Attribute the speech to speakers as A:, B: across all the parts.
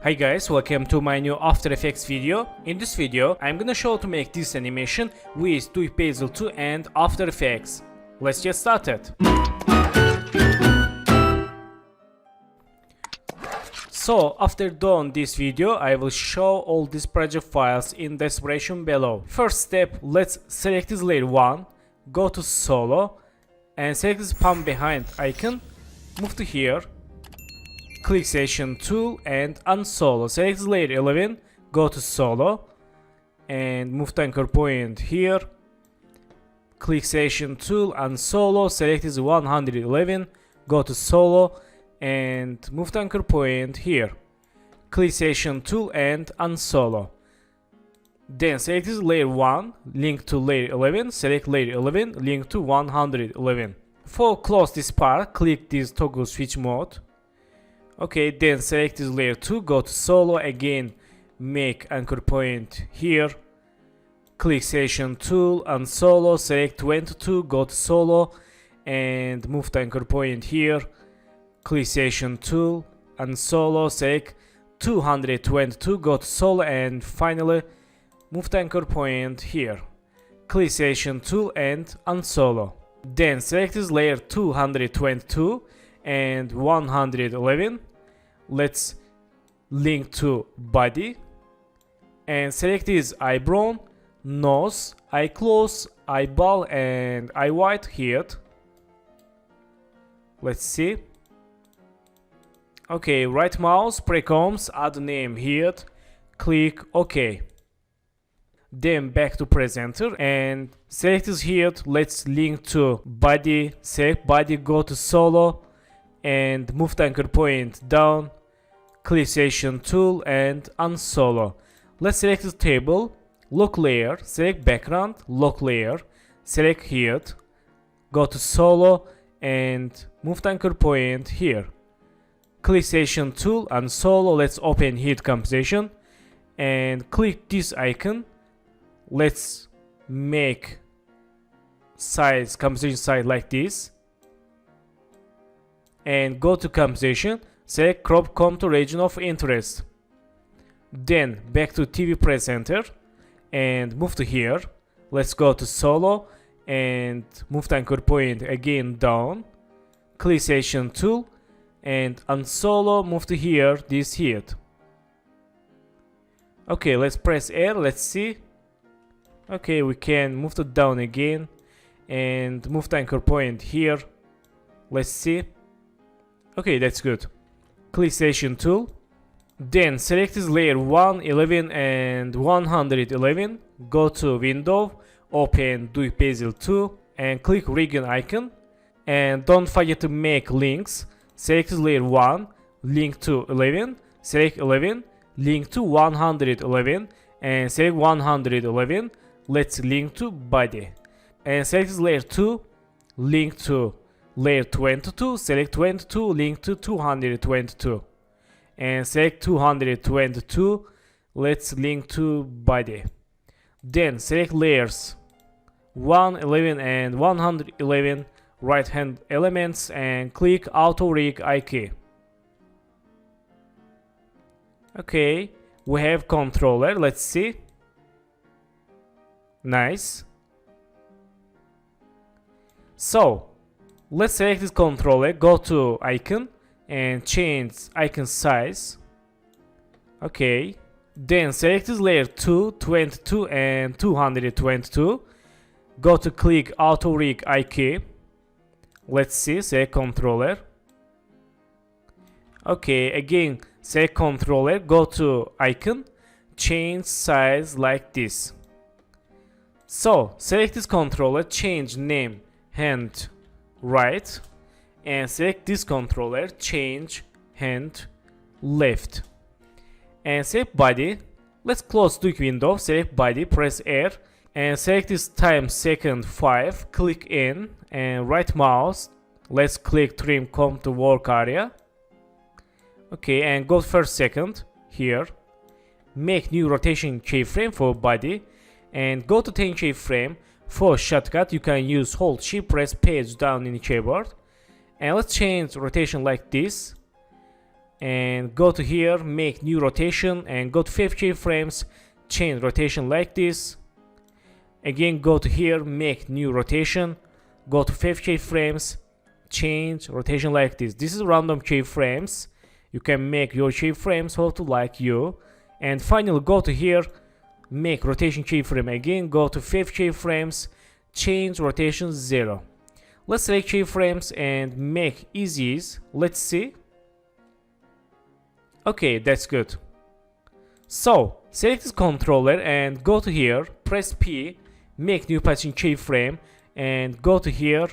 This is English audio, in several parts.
A: Hi guys, welcome to my new After Effects video. In this video, I'm gonna show to make this animation with Duik 2 and After Effects. Let's get started. So, after doing this video, I will show all these project files in the description below. First step, let's select this layer 1, go to Solo, and select this palm behind icon, move to here, click Selection Tool and Unsolo. Select layer 11, go to Solo, and move to anchor point here, click Selection Tool, Unsolo, select this 111, go to Solo, and move to anchor point here, click Selection Tool and Unsolo. Then select this layer 1, link to layer 11, select layer 11, link to 111. For close this part, click this toggle switch mode. Okay, then select this layer 2, go to Solo, again make anchor point here, click Selection Tool, Unsolo, select 22, go to Solo, and move to anchor point here, click Selection Tool, Unsolo, select 222, go to Solo, and finally move to anchor point here, click Selection Tool and Unsolo. Then select this layer 222 and 111. Let's link to body and select this eyebrow, nose, eye close, eyeball, and eye white here. Let's see. Okay, right mouse, precoms, add name here, click OK. Then back to presenter and select this here. Let's link to body, select body, go to Solo, and move the anchor point down, click Selection Tool and Unsolo. Let's select the table, lock layer, select background, lock layer, select here, go to Solo and move the anchor point here. Click Selection Tool, Unsolo, let's open heat composition and click this icon. Let's make size, composition size like this. And go to composition, select crop contour region of interest. Then back to TV presenter and move to here. Let's go to Solo and move the anchor point again down. Click Selection Tool and Unsolo, move to here, this heat. Okay, let's press R, let's see. Okay, we can move it down again and move the anchor point here. Let's see. Okay, that's good. Click Selection Tool. Then select this layer 111 and 111. Go to Window, open Duik 2 and click Region icon. And don't forget to make links. Select this layer 1, link to 11, select 11, link to 111, and select 111. Let's link to body. And select this layer 2, link to layer 22, select 22, link to 222. And select 222, let's link to body. Then select layers 111 and 111, right hand elements, and click Auto Rig IK. Okay, we have controller, let's see. Nice. So let's select this controller, go to icon and change icon size. Okay, then select this layer 2, 22 and 222. Go to click Auto Rig IK. Let's see, select controller. Okay, again select controller, go to icon, change size like this. So select this controller, change name hand right, and select this controller, change hand left, and select body. Let's close Duik window, select body, press R, and select this time second 5, click in, and right mouse, let's click trim comp to work area. Okay, and go first second here, make new rotation keyframe for body, and go to 10 keyframe. For shortcut you can use hold shift press page down in the keyboard, and let's change rotation like this. and go to here, make new rotation, and go to 5 keyframes, change rotation like this. Again, go to here, make new rotation, go to 5 keyframes, change rotation like this. This is random keyframes. You can make your keyframes how to like you. And finally, go to here, make rotation keyframe again, go to 5 keyframes, change rotation 0. Let's select keyframes and make easy ease. Let's see. Okay, that's good. So select this controller and go to here, press P, make new position keyframe, and go to here.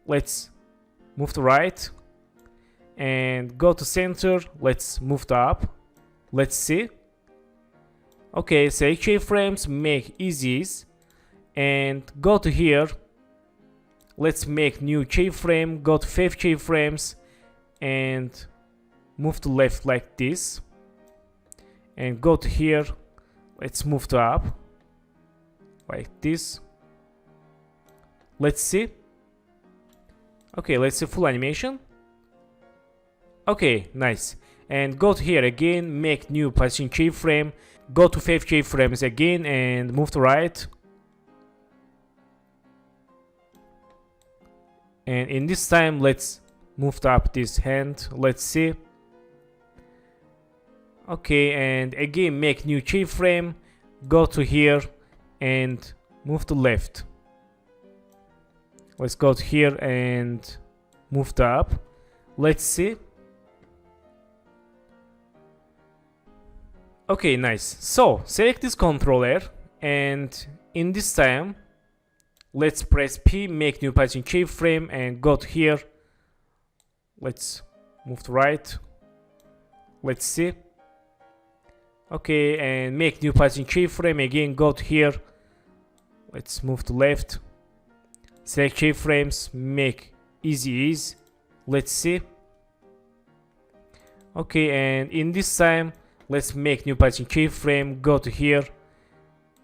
A: Let's move to right and go to center. Let's move to up. Let's see. Okay, select keyframes, make easy ease, and go to here. Let's make new keyframe, go to 5 keyframes and move to left like this, and go to here. Let's move to up like this. Let's see. Okay, let's see full animation. Okay, nice. And go to here again, make new position keyframe, go to 5 keyframes again and move to right. And in this time, let's move up this hand. Let's see. Okay, and again, make new keyframe, go to here and move to left. Let's go to here and move to up. Let's see. Okay, nice. So select this controller, and in this time, let's press P, make new position keyframe, and go to here. Let's move to right. Let's see. Okay, and make new position keyframe again, go to here. Let's move to left. Select keyframes, make easy ease. Let's see. Okay, and in this time, let's make new position keyframe, go to here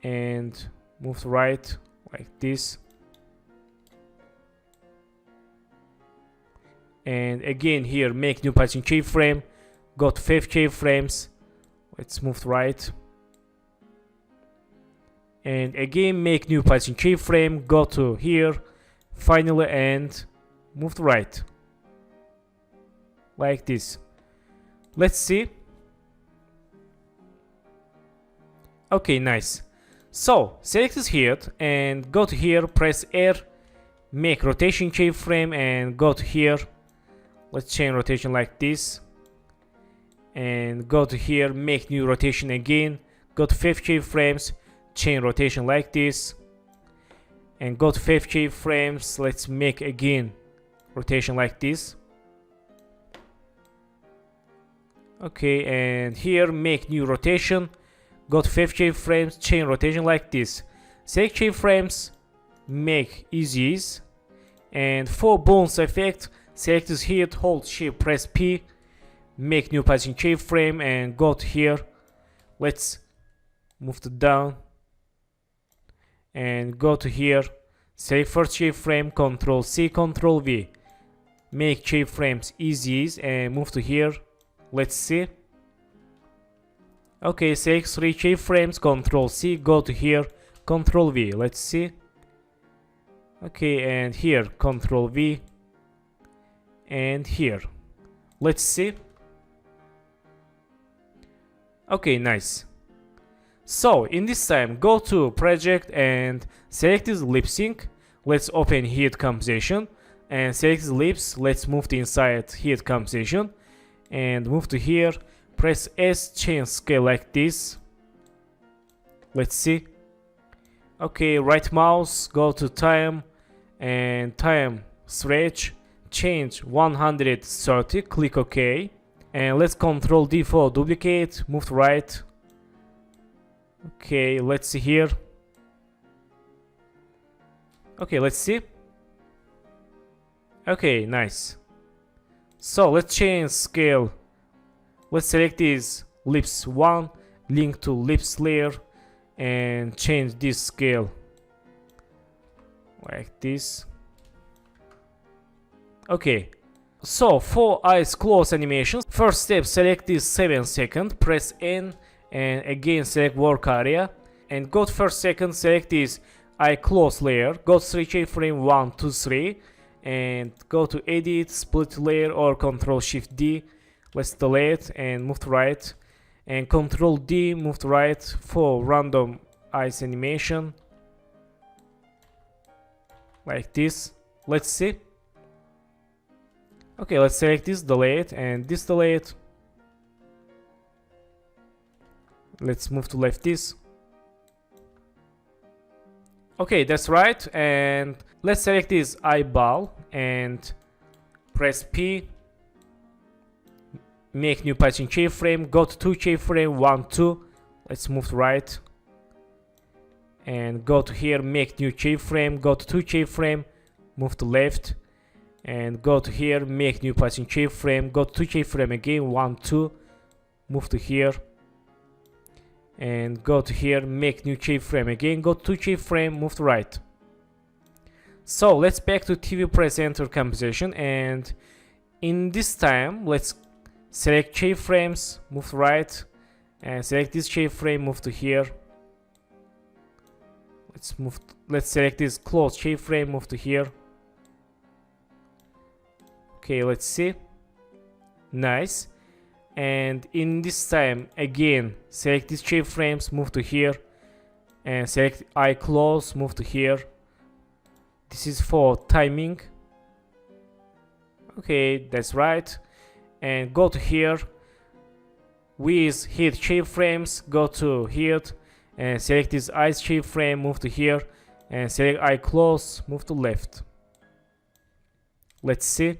A: and move to right like this. And again here, make new position keyframe, go to 5 keyframes. Let's move to right. And again, make new position keyframe, go to here, finally, and move to right. Like this. Let's see. Okay, nice. So select this here and go to here, press R, make rotation keyframe and go to here. Let's change rotation like this. And go to here, make new rotation again, go to 5 keyframes, change rotation like this, and go to 5 keyframes. Let's make again rotation like this. Okay, and here make new rotation, go to 5 keyframes, change rotation like this. Select keyframes, make easy ease, and for bounce effect, select this here, hold shift, press P, make new position keyframe and go to here. Let's move to down and go to here, select first keyframe, Ctrl C, Ctrl V, make keyframes easy ease and move to here. Let's see. Okay, select 3 keyframes, Ctrl C, go to here, Ctrl V. Let's see. Okay, and here Ctrl V, and here. Let's see. Okay, nice. So in this time, go to project and select this lip sync. Let's open heat composition and select the lips. Let's move to inside heat composition and move to here. Press S, change scale like this. Let's see. Okay, right mouse, go to time and time stretch, change 130, click OK. And let's Ctrl D for duplicate, move to right. Okay, let's see here. Okay, let's see. Okay, nice. So let's change scale. Let's select this lips 1, link to lips layer, and change this scale like this. Okay, So for eyes close animations, first step, select this 7-second, press N and again select work area and go to first second, select this eye close layer, go to 3 keyframe 1, 2, 3 and go to edit, split layer or Ctrl Shift D. Let's delete and move to right and Ctrl D, move to right for random eyes animation like this. Let's see. Okay, let's select this, delete and this delete. Let's move to left this. Okay, that's right, and let's select this eyeball and press P. Make new patching keyframe, go to 2 keyframe 1, 2. Let's move to right and go to here, make new keyframe, go to 2 keyframe, move to left and go to here, make new patching keyframe, go to 2 keyframe again, 1, 2, move to here and go to here, make new keyframe again, go to 2 keyframe, move to right. So let's back to TV presenter composition, and in this time let's select keyframes, move to right and select this keyframe, move to here. Let's select this close keyframe, move to here. Okay, let's see. Nice. And in this time again select these keyframes, move to here and select eye close, move to here. This is for timing. Okay, that's right. And go to here with hit keyframes, go to hit and select this eyes keyframe, move to here and select eye close, move to left. Let's see.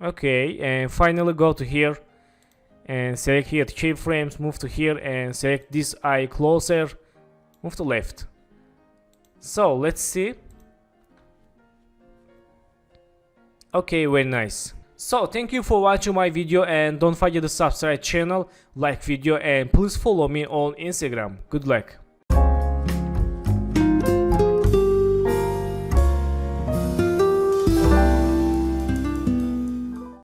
A: Okay, and finally go to here and select here keyframes, move to here and select this eye closer, move to left. So let's see. Okay, very nice. So thank you for watching my video and don't forget to subscribe channel, like video and please follow me on Instagram. Good luck.